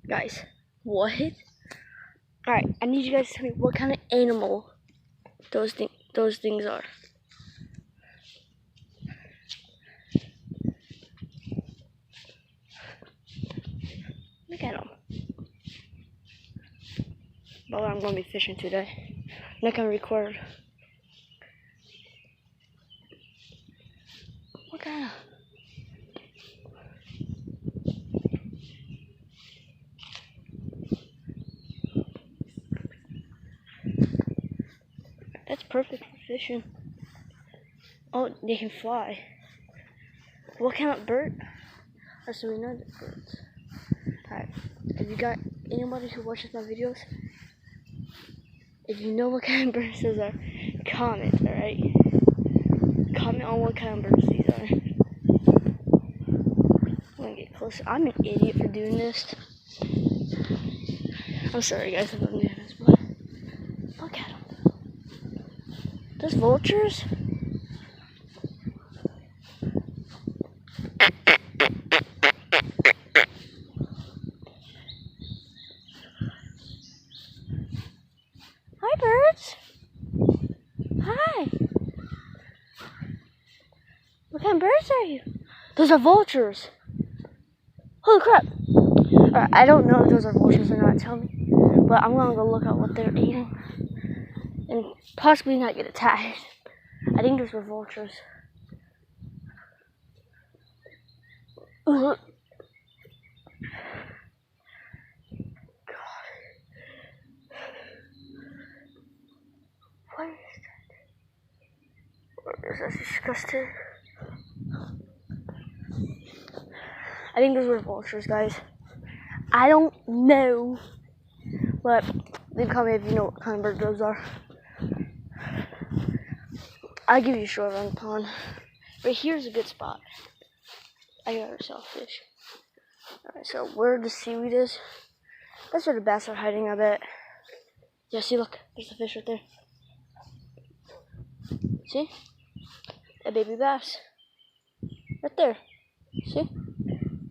Guys, what? Alright, I need you guys to tell me what kind of animal those things are. Look at them. But I'm going to be fishing today. I'm not going to record. What kind of... That's perfect for fishing. Oh, they can fly. What kind of bird? So we know the birds. Alright, have you got anybody who watches my videos? If you know what kind of birds those are, comment, alright? Comment on what kind of birds these are. I'm gonna get closer. I'm an idiot for doing this. I'm sorry guys if I'm doing this, but look at them. Those vultures? Hi birds. Hi. What kind of birds are you? Those are vultures. Holy crap. Alright, I don't know if those are vultures or not, tell me. But I'm gonna go look at what they're eating. And possibly not get attacked. I think those were vultures. God. What is that? That's disgusting. I think those were vultures, guys. I don't know. But leave a comment if you know what kind of bird those are. I'll give you a short on the pond. Right here's a good spot. I got ourselves fish. Alright, so where the seaweed is, that's where the bass are hiding, I bet. Yeah, see, look, there's a fish right there. See? A baby bass. Right there. See?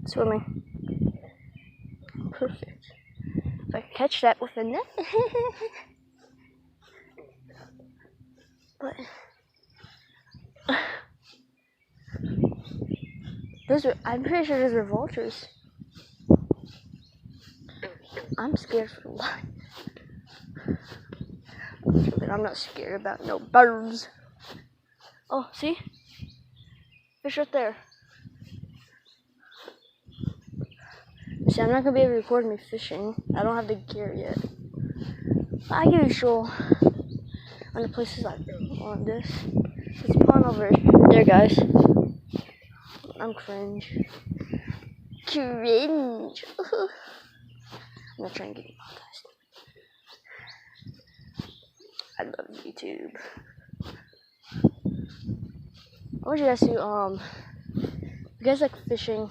Swimming. Perfect. If I could catch that with a net. But I'm pretty sure those are vultures. I'm scared for life. I'm not scared about no birds. Oh, see? Fish right there. See, I'm not gonna be able to record me fishing. I don't have the gear yet. I give you a show on the places I want this. It's pond over there, guys. I'm cringe. Cringe. I'm gonna try and get you monetized. I love YouTube. I want you guys to if you guys like fishing,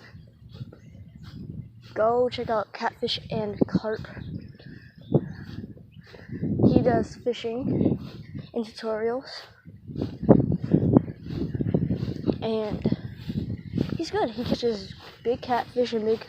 go check out Catfish and Carp. He does fishing and tutorials, and he's good. He catches big catfish and big